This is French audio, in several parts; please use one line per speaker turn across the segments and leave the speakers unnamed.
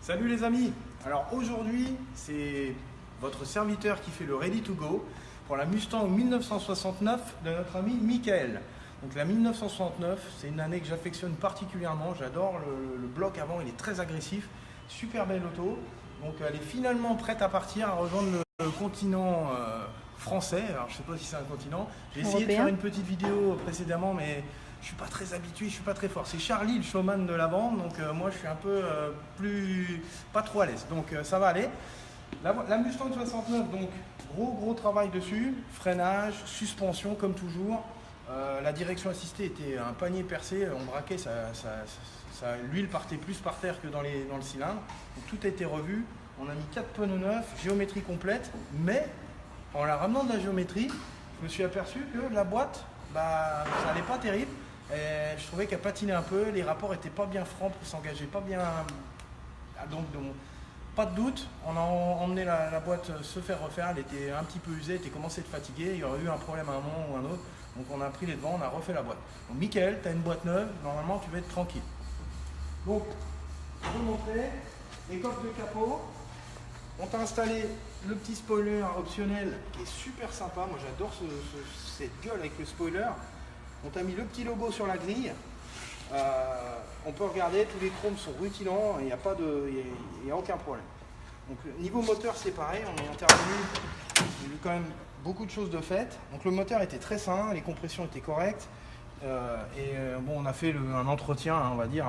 Salut les amis. Alors aujourd'hui, c'est votre serviteur qui fait le Ready to Go pour la Mustang 1969 de notre ami Michael. Donc la 1969, c'est une année que j'affectionne particulièrement. J'adore le bloc avant, il est très agressif. Super belle auto. Donc elle est finalement prête à partir, à rejoindre le continent français. Alors je ne sais pas si c'est un continent. J'ai essayé de faire une petite vidéo précédemment, mais je suis pas très habitué, je suis pas très fort. C'est Charlie, le showman de la bande, donc moi je suis un peu pas trop à l'aise. Donc ça va aller. La Mustang 69, donc gros travail dessus, freinage, suspension comme toujours. La direction assistée était un panier percé, on braquait, l'huile partait plus par terre que dans le cylindre. Donc tout a été revu. On a mis 4 pneus neufs, géométrie complète, mais en la ramenant de la géométrie, je me suis aperçu que la boîte, ça n'allait pas terrible. Et je trouvais qu'elle patinait un peu, les rapports n'étaient pas bien francs, ne s'engageaient pas bien. Donc, pas de doute, on a emmené la boîte se faire refaire, elle était un petit peu usée, elle était commencé de fatiguer, il y aurait eu un problème à un moment ou un autre. Donc on a pris les devants, on a refait la boîte. Donc Michael, tu as une boîte neuve, normalement tu vas être tranquille. Donc, je vais vous montrer, écope de capot. On t'a installé le petit spoiler optionnel qui est super sympa, moi j'adore cette gueule avec le spoiler. On t'a mis le petit logo sur la grille. On peut regarder, tous les chromes sont rutilants, il n'y a aucun problème. Donc niveau moteur c'est pareil, on est intervenu, il y a eu quand même beaucoup de choses de faites. Donc le moteur était très sain, les compressions étaient correctes. On a fait un entretien, on va dire,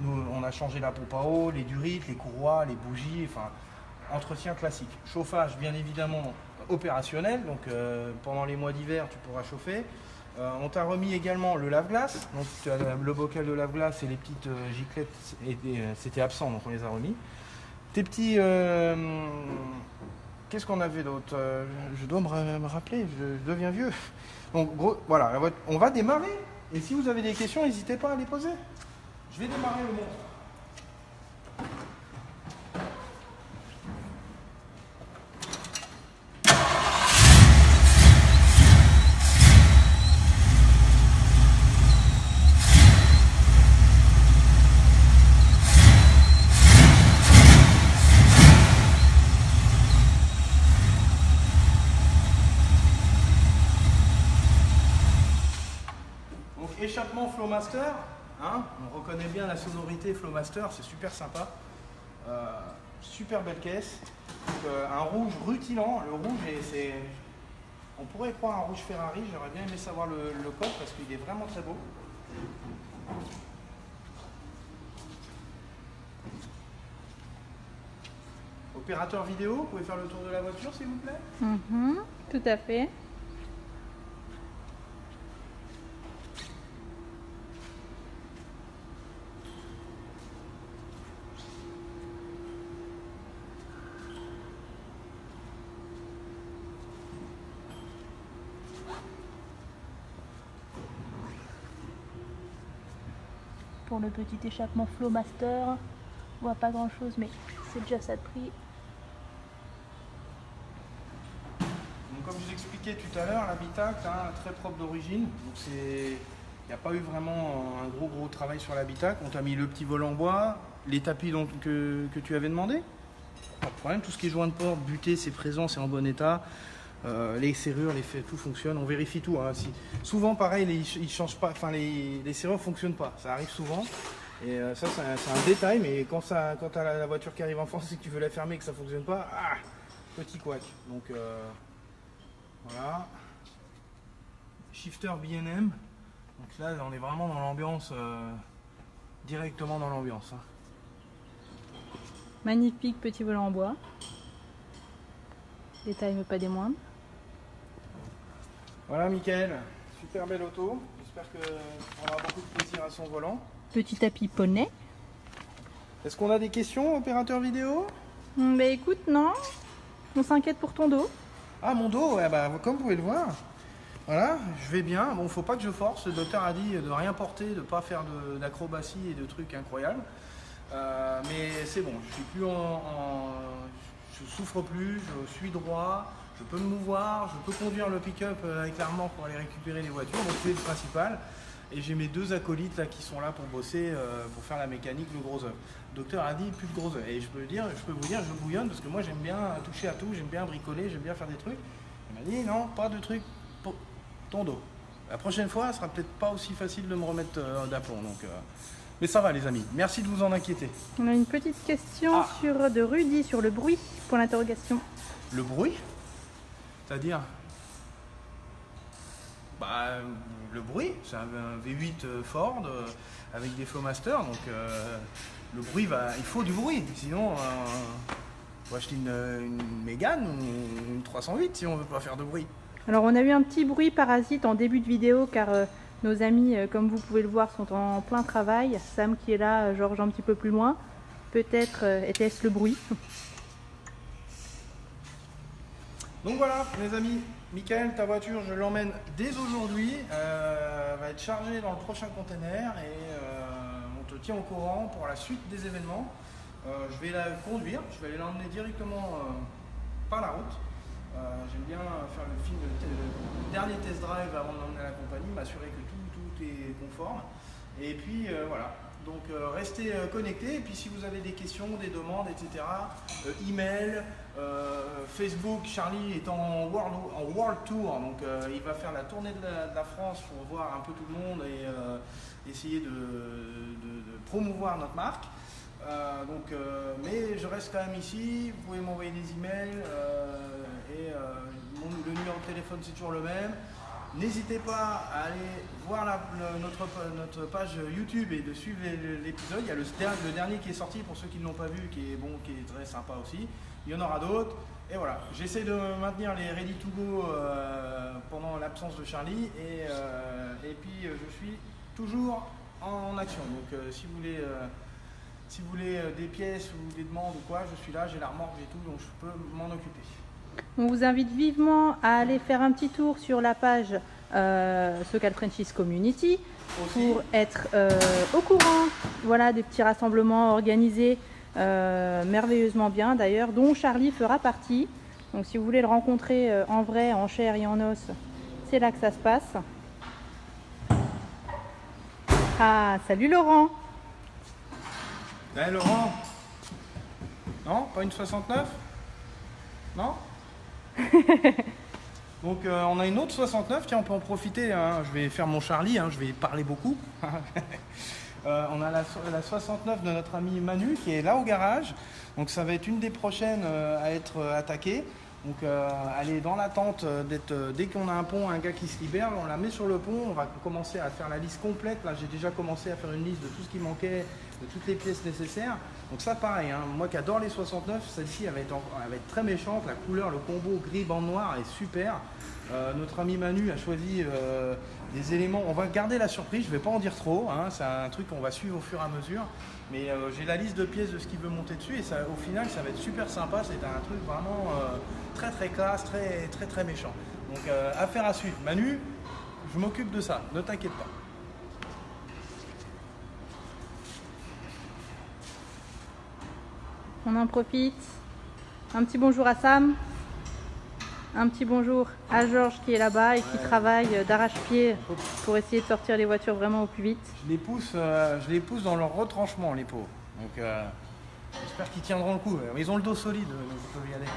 on a changé la pompe à eau, les durites, les courroies, les bougies, enfin entretien classique. Chauffage bien évidemment opérationnel, donc pendant les mois d'hiver tu pourras chauffer. On t'a remis également le lave-glace, donc tu as le bocal de lave-glace et les petites giclettes, c'était absent donc on les a remis. Tes petits... Qu'est-ce qu'on avait d'autre? Je dois me rappeler, je deviens vieux. Donc gros, voilà, on va démarrer. Et si vous avez des questions, n'hésitez pas à les poser. Je vais démarrer le monstre. Échappement Flowmaster, hein, on reconnaît bien la sonorité Flowmaster, c'est super sympa. Super belle caisse. Donc, un rouge rutilant, le rouge on pourrait croire un rouge Ferrari, j'aurais bien aimé savoir le code parce qu'il est vraiment très beau. Opérateur vidéo, vous pouvez faire le tour de la voiture s'il vous plaît?
Tout à fait. Pour le petit échappement Flowmaster, on voit pas grand chose, mais c'est déjà ça de prix.
Donc, comme je vous expliquais tout à l'heure, l'habitacle, très propre d'origine. Il n'y a pas eu vraiment un gros travail sur l'habitacle. On t'a mis le petit volant en bois, les tapis que tu avais demandé. Pas de problème, tout ce qui est joint de porte, buté, c'est présent, c'est en bon état. Les serrures, tout fonctionne, on vérifie tout. Souvent, pareil, ils changent pas, les serrures fonctionnent pas, ça arrive souvent. Et ça, c'est un détail, mais quand tu as la voiture qui arrive en France et que tu veux la fermer et que ça fonctionne pas, petit couac. Donc voilà. Shifter B&M. Donc là, on est vraiment dans l'ambiance, directement dans l'ambiance.
Magnifique petit volant en bois. Détail mais pas des moindres.
Voilà Michael, super belle auto, j'espère qu'on aura beaucoup de plaisir à son volant.
Petit tapis poney.
Est-ce qu'on a des questions, opérateur vidéo?
Bah écoute, non, on s'inquiète pour ton dos.
Ah mon dos, ouais, comme vous pouvez le voir, voilà, je vais bien. Bon, faut pas que je force, le docteur a dit de rien porter, de pas faire d'acrobatie et de trucs incroyables. Mais c'est bon, je suis plus je souffre plus, je suis droit. Je peux me mouvoir, je peux conduire le pick-up avec la remorque pour aller récupérer les voitures, donc c'est le principal. et j'ai mes 2 acolytes là qui sont là pour bosser, pour faire la mécanique, le gros œuf. Le docteur a dit plus de gros œufs. Et je peux vous dire, je bouillonne parce que moi j'aime bien toucher à tout, j'aime bien bricoler, j'aime bien faire des trucs. Il m'a dit non, pas de trucs pour ton dos. La prochaine fois, ce sera peut-être pas aussi facile de me remettre d'aplomb. Mais ça va les amis, merci de vous en inquiéter.
On a une petite question de Rudy sur le bruit, pour l'interrogation.
Le bruit? C'est-à-dire le bruit, c'est un V8 Ford avec des Flowmaster, donc le bruit il faut du bruit, sinon il faut acheter une Mégane ou une 308 si on veut pas faire de bruit.
Alors on a eu un petit bruit parasite en début de vidéo car nos amis, comme vous pouvez le voir, sont en plein travail. Sam qui est là, Georges un petit peu plus loin. Peut-être était-ce le bruit.
Donc voilà les amis, Michael, ta voiture je l'emmène dès aujourd'hui, va être chargée dans le prochain container et on te tient au courant pour la suite des événements. Je vais la conduire, je vais aller l'emmener directement par la route. J'aime bien faire le dernier test drive avant de l'emmener à la compagnie, m'assurer que tout est conforme. Et puis voilà, donc restez connectés. Et puis si vous avez des questions, des demandes, etc., email, Facebook, Charlie est en World Tour, donc il va faire la tournée de la France pour voir un peu tout le monde et essayer de promouvoir notre marque. Mais je reste quand même ici, vous pouvez m'envoyer des emails le numéro de téléphone c'est toujours le même. N'hésitez pas à aller voir notre page YouTube et de suivre l'épisode. Il y a le dernier qui est sorti pour ceux qui ne l'ont pas vu, qui est très sympa aussi. Il y en aura d'autres. Et voilà, j'essaie de maintenir les ready to go pendant l'absence de Charlie et puis je suis toujours en action. Donc si vous voulez des pièces ou des demandes ou quoi, je suis là, j'ai la remorque et tout, donc je peux m'en occuper.
On vous invite vivement à aller faire un petit tour sur la page Socal Frenchies Community pour être au courant, voilà, des petits rassemblements organisés merveilleusement bien d'ailleurs, dont Charlie fera partie. Donc si vous voulez le rencontrer en vrai, en chair et en os, c'est là que ça se passe. Ah, salut Laurent.
Laurent. Non, pas une 69? Non. Donc on a une autre 69, tiens on peut en profiter, hein. Je vais faire mon Charlie, hein, je vais parler beaucoup. On a la 69 de notre ami Manu qui est là au garage, donc ça va être une des prochaines à être attaquée. Donc elle est dans l'attente d'être, dès qu'on a un pont, un gars qui se libère, on la met sur le pont, on va commencer à faire la liste complète. Là j'ai déjà commencé à faire une liste de tout ce qui manquait, de toutes les pièces nécessaires. Donc ça pareil, hein, moi qui adore les 69, celle-ci elle va être très méchante, la couleur, le combo gris bande noire est super. Notre ami Manu a choisi des éléments, on va garder la surprise, je ne vais pas en dire trop, hein, c'est un truc qu'on va suivre au fur et à mesure. Mais j'ai la liste de pièces de ce qu'il veut monter dessus et ça, au final ça va être super sympa, c'est un truc vraiment très très classe, très méchant. Donc affaire à suivre. Manu, je m'occupe de ça, ne t'inquiète pas.
On en profite. Un petit bonjour à Sam. Un petit bonjour à Georges qui est là-bas et qui travaille d'arrache-pied pour essayer de sortir les voitures vraiment au plus vite.
Je les pousse dans leur retranchement, les pauvres. Donc j'espère qu'ils tiendront le coup. Ils ont le dos solide, donc on peut y aller.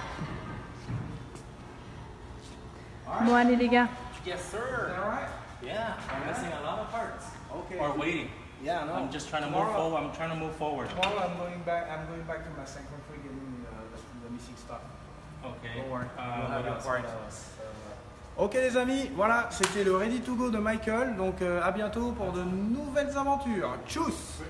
Bon allez les gars.
Yes, sir.
Alright.
Yeah, I'm missing a lot of parts.
Okay.
Or waiting.
Yeah, no.
I'm just trying to move forward. I'm trying to move forward.
Tomorrow I'm going back to my second for getting the missing stuff.
Okay.
Don't worry. You'll
What
have your
else?
parts.
What else?
Ok les amis, voilà, c'était le Ready to Go de Michael. Donc à bientôt pour de nouvelles aventures. Tchuss!